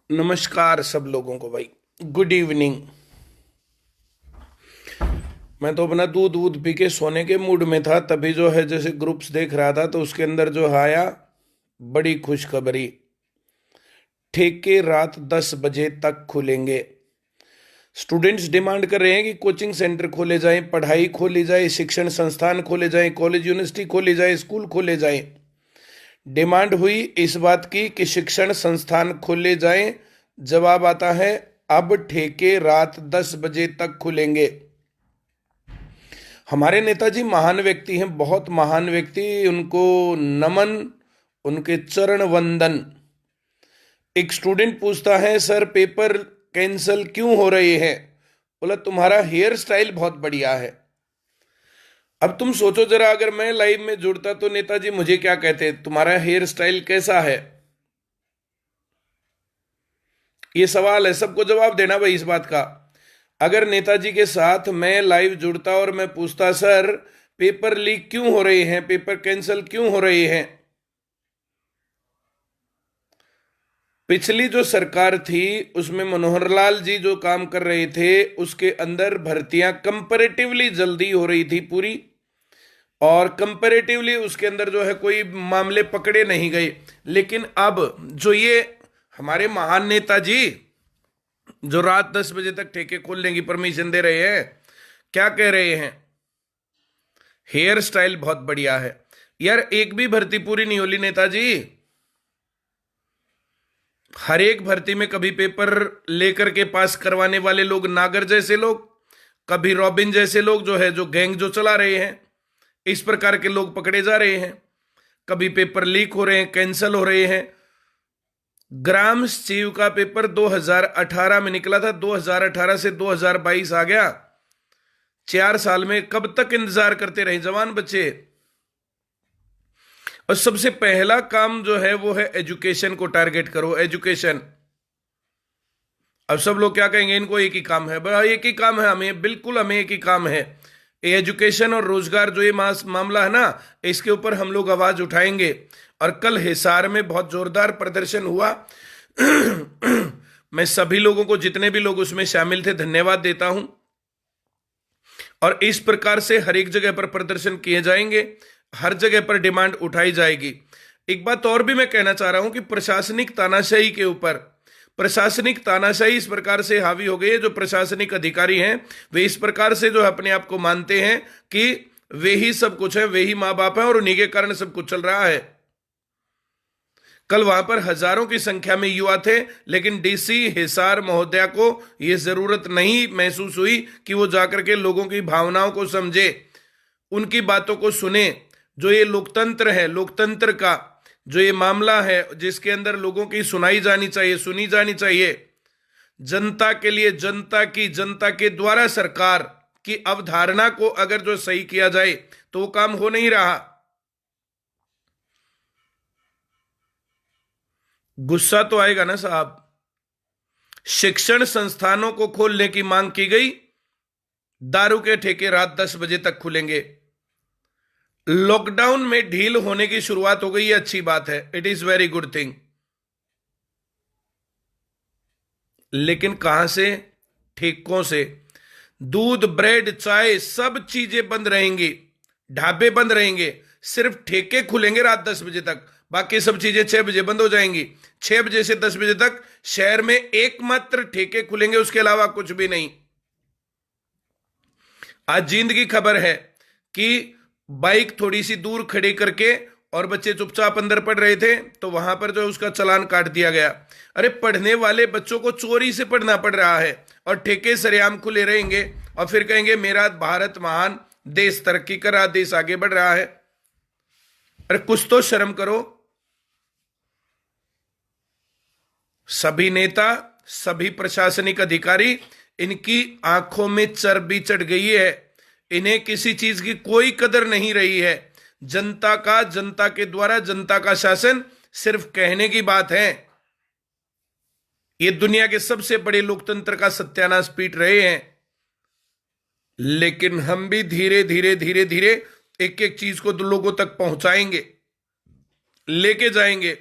नमस्कार सब लोगों को भाई। Good evening. मैं तो अपना दूध दूध पी के सोने के मूड में था, तभी जो है जैसे ग्रुप्स देख रहा था तो उसके अंदर जो आया बड़ी खुशखबरी। ठेके रात 10 बजे तक खुलेंगे। स्टूडेंट्स डिमांड कर रहे हैं कि कोचिंग सेंटर खोले जाएं, पढ़ाई खोली जाए, शिक्षण संस्थान खोले जाएं, कॉलेज यूनिवर्सिटी खोले जाए, स्कूल खोले जाएं। डिमांड हुई इस बात की कि शिक्षण संस्थान खोले जाएं। जवाब आता है अब ठेके रात 10 बजे तक खुलेंगे। हमारे नेताजी महान व्यक्ति हैं, बहुत महान व्यक्ति, उनको नमन, उनके चरण वंदन। एक स्टूडेंट पूछता है सर पेपर कैंसल क्यों हो रहे हैं? बोला तुम्हारा हेयर स्टाइल बहुत बढ़िया है। अब तुम सोचो जरा, अगर मैं लाइव में जुड़ता तो नेताजी मुझे क्या कहते, तुम्हारा हेयर स्टाइल कैसा है? ये सवाल है, सबको जवाब देना भाई इस बात का। अगर नेताजी के साथ मैं लाइव जुड़ता और मैं पूछता सर पेपर लीक क्यों हो रहे हैं, पेपर कैंसिल क्यों हो रहे हैं? पिछली जो सरकार थी उसमें मनोहर लाल जी जो काम कर रहे थे उसके अंदर भर्तियां कंपैरेटिवली जल्दी हो रही थी पूरी, और कंपैरेटिवली उसके अंदर जो है कोई मामले पकड़े नहीं गए। लेकिन अब जो ये हमारे महान नेताजी जो रात 10 बजे तक ठेके खोलने की परमिशन दे रहे हैं, क्या कह रहे हैं? हेयर स्टाइल बहुत बढ़िया है। यार एक भी भर्ती पूरी नहीं होली नेताजी। हर एक भर्ती में कभी पेपर लेकर के पास करवाने वाले लोग नागर जैसे लोग, कभी रॉबिन जैसे लोग जो है जो गैंग जो चला रहे हैं, इस प्रकार के लोग पकड़े जा रहे हैं। कभी पेपर लीक हो रहे हैं, कैंसिल हो रहे हैं। ग्राम सचिव का पेपर 2018 में निकला था, 2018 से 2022 आ गया। 4 साल में कब तक इंतजार करते रहे जवान बच्चे? और सबसे पहला काम जो है वो है एजुकेशन को टारगेट करो, एजुकेशन। अब सब लोग क्या कहेंगे, इनको एक ही काम है। बड़ा एक ही काम है हमें, बिल्कुल हमें एक ही काम है। ये एजुकेशन और रोजगार जो ये मामला है ना, इसके ऊपर हम लोग आवाज उठाएंगे। और कल हिसार में बहुत जोरदार प्रदर्शन हुआ। मैं सभी लोगों को, जितने भी लोग उसमें शामिल थे, धन्यवाद देता हूं। और इस प्रकार से हर एक जगह पर प्रदर्शन किए जाएंगे, हर जगह पर डिमांड उठाई जाएगी। एक बात और भी मैं कहना चाह रहा हूं कि प्रशासनिक तानाशाही के ऊपर, प्रशासनिक तानाशाही इस प्रकार से हावी हो गई है, जो प्रशासनिक अधिकारी हैं वे इस प्रकार से जो अपने आप को मानते हैं कि वे ही सब कुछ है, वे ही माँ बाप हैं और उन्हीं के कारण सब कुछ चल रहा है। कल वहां पर हजारों की संख्या में युवा थे, लेकिन डीसी हिसार महोदया को यह जरूरत नहीं महसूस हुई कि वो जाकर के लोगों की भावनाओं को समझे, उनकी बातों को सुने। जो ये लोकतंत्र है, लोकतंत्र का जो ये मामला है जिसके अंदर लोगों की सुनाई जानी चाहिए, सुनी जानी चाहिए, जनता के लिए, जनता की, जनता के द्वारा सरकार की अवधारणा को अगर जो सही किया जाए तो वो काम हो नहीं रहा। गुस्सा तो आएगा ना साहब। शिक्षण संस्थानों को खोलने की मांग की गई, दारू के ठेके रात 10 बजे तक खुलेंगे। लॉकडाउन में ढील होने की शुरुआत हो गई, ये अच्छी बात है, it is very good thing. लेकिन कहां से? ठेकों से। दूध, ब्रेड, चाय सब चीजें बंद रहेंगी, ढाबे बंद रहेंगे, सिर्फ ठेके खुलेंगे रात 10 बजे तक। बाकी सब चीजें 6 बजे बंद हो जाएंगी। 6 बजे से 10 बजे तक शहर में एकमात्र ठेके खुलेंगे, उसके अलावा कुछ भी नहीं। आज जींद की खबर है कि बाइक थोड़ी सी दूर खड़ी करके और बच्चे चुपचाप अंदर पढ़ रहे थे तो वहां पर जो उसका चालान काट दिया गया। अरे पढ़ने वाले बच्चों को चोरी से पढ़ना पड़ रहा है और ठेके सरेआम खुले रहेंगे और फिर कहेंगे मेरा भारत महान, देश तरक्की कर रहा, देश आगे बढ़ रहा है। अरे कुछ तो शर्म करो। सभी नेता, सभी प्रशासनिक अधिकारी, इनकी आंखों में चर्बी चढ़ गई है, इन्हें किसी चीज की कोई कदर नहीं रही है। जनता का, जनता के द्वारा जनता का शासन सिर्फ कहने की बात है। ये दुनिया के सबसे बड़े लोकतंत्र का सत्यानाश पीट रहे हैं। लेकिन हम भी धीरे धीरे धीरे धीरे एक एक चीज को लोगों तक पहुंचाएंगे, लेके जाएंगे।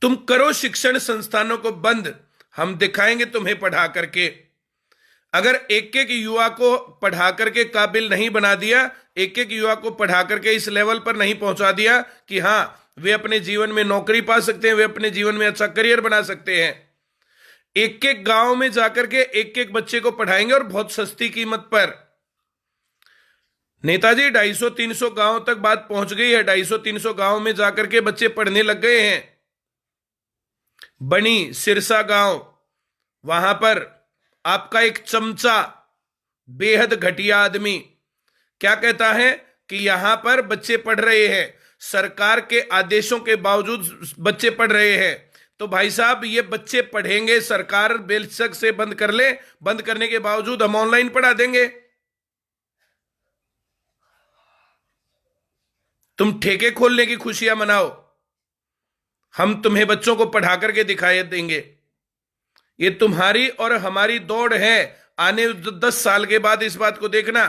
तुम करो शिक्षण संस्थानों को बंद, हम दिखाएंगे तुम्हें पढ़ा करके। अगर एक एक युवा को पढ़ा करके काबिल नहीं बना दिया, एक एक युवा को पढ़ा करके इस लेवल पर नहीं पहुंचा दिया कि हां वे अपने जीवन में नौकरी पा सकते हैं, वे अपने जीवन में अच्छा करियर बना सकते हैं, एक एक गांव में जाकर के एक एक बच्चे को पढ़ाएंगे और बहुत सस्ती कीमत पर। नेताजी 250-300 गांव तक बात पहुंच गई है, 250-300 गांव में जाकर के बच्चे पढ़ने लग गए हैं। बनी सिरसा गांव, वहां पर आपका एक चमचा, बेहद घटिया आदमी क्या कहता है कि यहां पर बच्चे पढ़ रहे हैं, सरकार के आदेशों के बावजूद बच्चे पढ़ रहे हैं। तो भाई साहब ये बच्चे पढ़ेंगे, सरकार बेशक से बंद कर ले, बंद करने के बावजूद हम ऑनलाइन पढ़ा देंगे। तुम ठेके खोलने की खुशियां मनाओ, हम तुम्हें बच्चों को पढ़ा करके दिखाई देंगे। ये तुम्हारी और हमारी दौड़ है। आने 10 साल के बाद इस बात को देखना,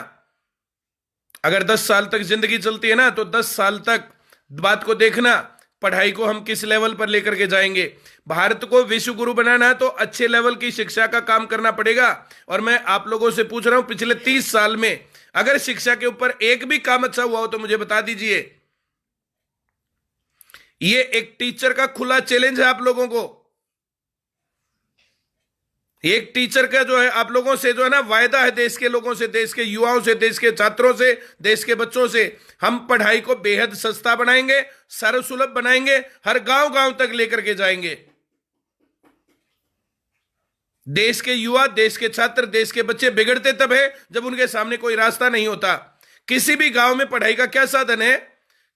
अगर 10 साल तक जिंदगी चलती है ना, तो 10 साल तक बात को देखना पढ़ाई को हम किस लेवल पर लेकर के जाएंगे। भारत को विश्व गुरु बनाना है तो अच्छे लेवल की शिक्षा का काम करना पड़ेगा। और मैं आप लोगों से पूछ रहा हूं, पिछले 30 साल में अगर शिक्षा के ऊपर एक भी काम अच्छा हुआ हो तो मुझे बता दीजिए। ये एक टीचर का खुला चैलेंज है आप लोगों को। एक टीचर का जो है आप लोगों से जो है ना वायदा है, देश के लोगों से, देश के युवाओं से, देश के छात्रों से, देश के बच्चों से, हम पढ़ाई को बेहद सस्ता बनाएंगे, सर्वसुलभ बनाएंगे, हर गांव गांव तक लेकर के जाएंगे। देश के युवा, देश के छात्र, देश के बच्चे बिगड़ते तब है जब उनके सामने कोई रास्ता नहीं होता। किसी भी गांव में पढ़ाई का क्या साधन है?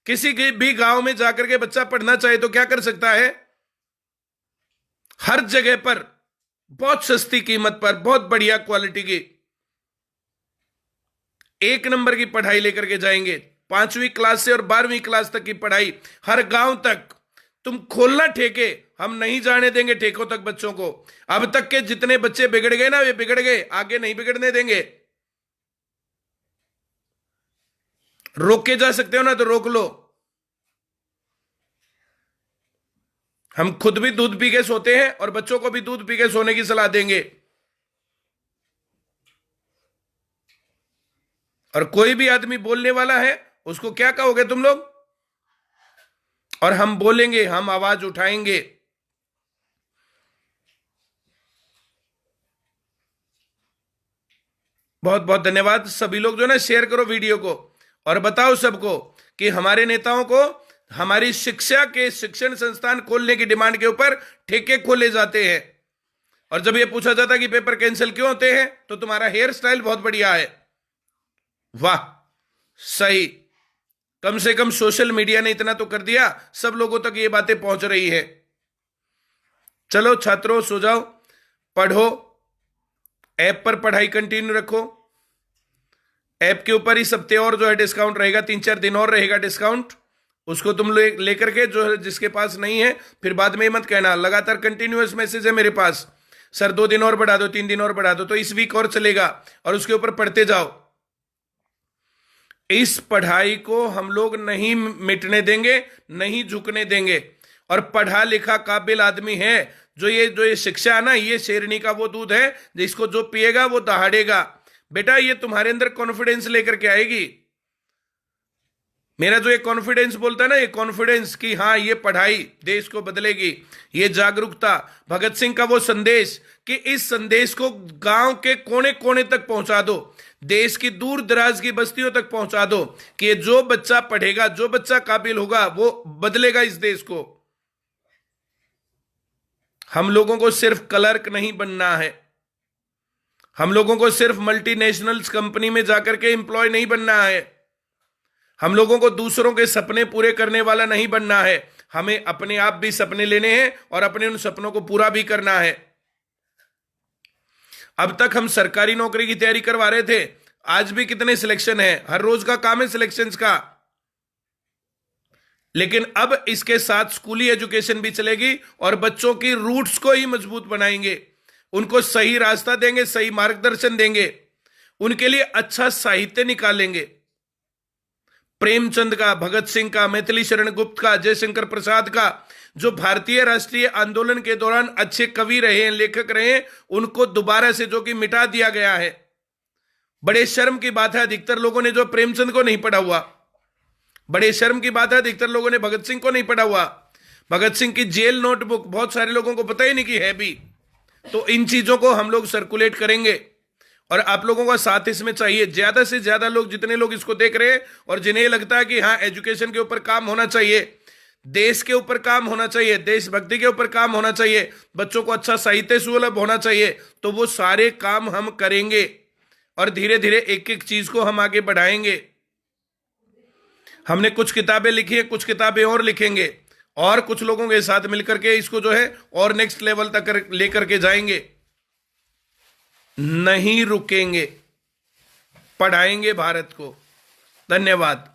किसी भी गांव में जाकर के बच्चा पढ़ना चाहे तो क्या कर सकता है? हर जगह पर बहुत सस्ती कीमत पर, बहुत बढ़िया क्वालिटी की, एक नंबर की पढ़ाई लेकर के जाएंगे। 5वीं क्लास से और 12वीं क्लास तक की पढ़ाई हर गांव तक। तुम खोलना ठेके, हम नहीं जाने देंगे ठेकों तक बच्चों को। अब तक के जितने बच्चे बिगड़ गए ना, वे बिगड़ गए, आगे नहीं बिगड़ने देंगे। रोक के जा सकते हो ना तो रोक लो। हम खुद भी दूध पी के सोते हैं और बच्चों को भी दूध पी के सोने की सलाह देंगे। और कोई भी आदमी बोलने वाला है उसको क्या कहोगे तुम लोग? और हम बोलेंगे, हम आवाज उठाएंगे। बहुत बहुत धन्यवाद। सभी लोग जो ना शेयर करो वीडियो को और बताओ सबको कि हमारे नेताओं को हमारी शिक्षा के शिक्षण संस्थान खोलने की डिमांड के ऊपर ठेके खोले जाते हैं। और जब ये पूछा जाता है कि पेपर कैंसिल क्यों होते हैं, तो तुम्हारा हेयर स्टाइल बहुत बढ़िया है। वाह, सही। कम से कम सोशल मीडिया ने इतना तो कर दिया, सब लोगों तक ये बातें पहुंच रही है। चलो छात्रों, सो जाओ, पढ़ो, ऐप पर पढ़ाई कंटिन्यू रखो। ऐप के ऊपर इस हफ्ते और जो है डिस्काउंट रहेगा, 3-4 दिन और रहेगा डिस्काउंट। उसको तुम लेकर के जो है, जिसके पास नहीं है फिर बाद में मत कहना। लगातार कंटिन्यूअस मैसेज है मेरे पास, सर 2 दिन और बढ़ा दो, 3 दिन और बढ़ा दो, तो इस वीक और चलेगा और उसके ऊपर पढ़ते जाओ। इस पढ़ाई को हम लोग नहीं मिटने देंगे, नहीं झुकने देंगे। और पढ़ा लिखा काबिल आदमी है, जो ये शिक्षा है ना, ये शेरनी का वो दूध है जिसको जो पिएगा वो दहाड़ेगा। बेटा ये तुम्हारे अंदर कॉन्फिडेंस लेकर के आएगी। मेरा जो ये कॉन्फिडेंस बोलता है ना, ये कॉन्फिडेंस कि हाँ ये पढ़ाई देश को बदलेगी, ये जागरूकता, भगत सिंह का वो संदेश कि इस संदेश को गांव के कोने कोने तक पहुंचा दो, देश की दूर दराज की बस्तियों तक पहुंचा दो कि जो बच्चा पढ़ेगा, जो बच्चा काबिल होगा, वो बदलेगा इस देश को। हम लोगों को सिर्फ क्लर्क नहीं बनना है, हम लोगों को सिर्फ मल्टीनेशनल्स कंपनी में जाकर के एम्प्लॉय नहीं बनना है, हम लोगों को दूसरों के सपने पूरे करने वाला नहीं बनना है। हमें अपने आप भी सपने लेने हैं और अपने उन सपनों को पूरा भी करना है। अब तक हम सरकारी नौकरी की तैयारी करवा रहे थे, आज भी कितने सिलेक्शन है, हर रोज का काम है सिलेक्शंस का। लेकिन अब इसके साथ स्कूली एजुकेशन भी चलेगी और बच्चों की रूट्स को ही मजबूत बनाएंगे, उनको सही रास्ता देंगे, सही मार्गदर्शन देंगे, उनके लिए अच्छा साहित्य निकालेंगे। प्रेमचंद का, भगत सिंह का, मैथिली शरण गुप्त का, जयशंकर प्रसाद का, जो भारतीय राष्ट्रीय आंदोलन के दौरान अच्छे कवि रहे हैं, लेखक रहे हैं, उनको दोबारा से जो कि मिटा दिया गया है। बड़े शर्म की बात है, अधिकतर लोगों ने जो प्रेमचंद को नहीं पढ़ा हुआ, बड़े शर्म की बात है, अधिकतर लोगों ने भगत सिंह को नहीं पढ़ा हुआ। भगत सिंह की जेल नोटबुक बहुत सारे लोगों को पता ही नहीं कि है भी। तो इन चीजों को हम लोग सर्कुलेट करेंगे और आप लोगों का साथ इसमें चाहिए। ज्यादा से ज्यादा लोग, जितने लोग इसको देख रहे हैं और जिन्हें लगता है कि हाँ एजुकेशन के ऊपर काम होना चाहिए, देश के ऊपर काम होना चाहिए, देशभक्ति के ऊपर काम होना चाहिए, बच्चों को अच्छा साहित्य सुलभ होना चाहिए, तो वो सारे काम हम करेंगे और धीरे धीरे एक एक चीज को हम आगे बढ़ाएंगे। हमने कुछ किताबें लिखी है, कुछ किताबें और लिखेंगे और कुछ लोगों के साथ मिलकर के इसको जो है और नेक्स्ट लेवल तक लेकर के जाएंगे। नहीं रुकेंगे, पढ़ाएंगे भारत को। धन्यवाद।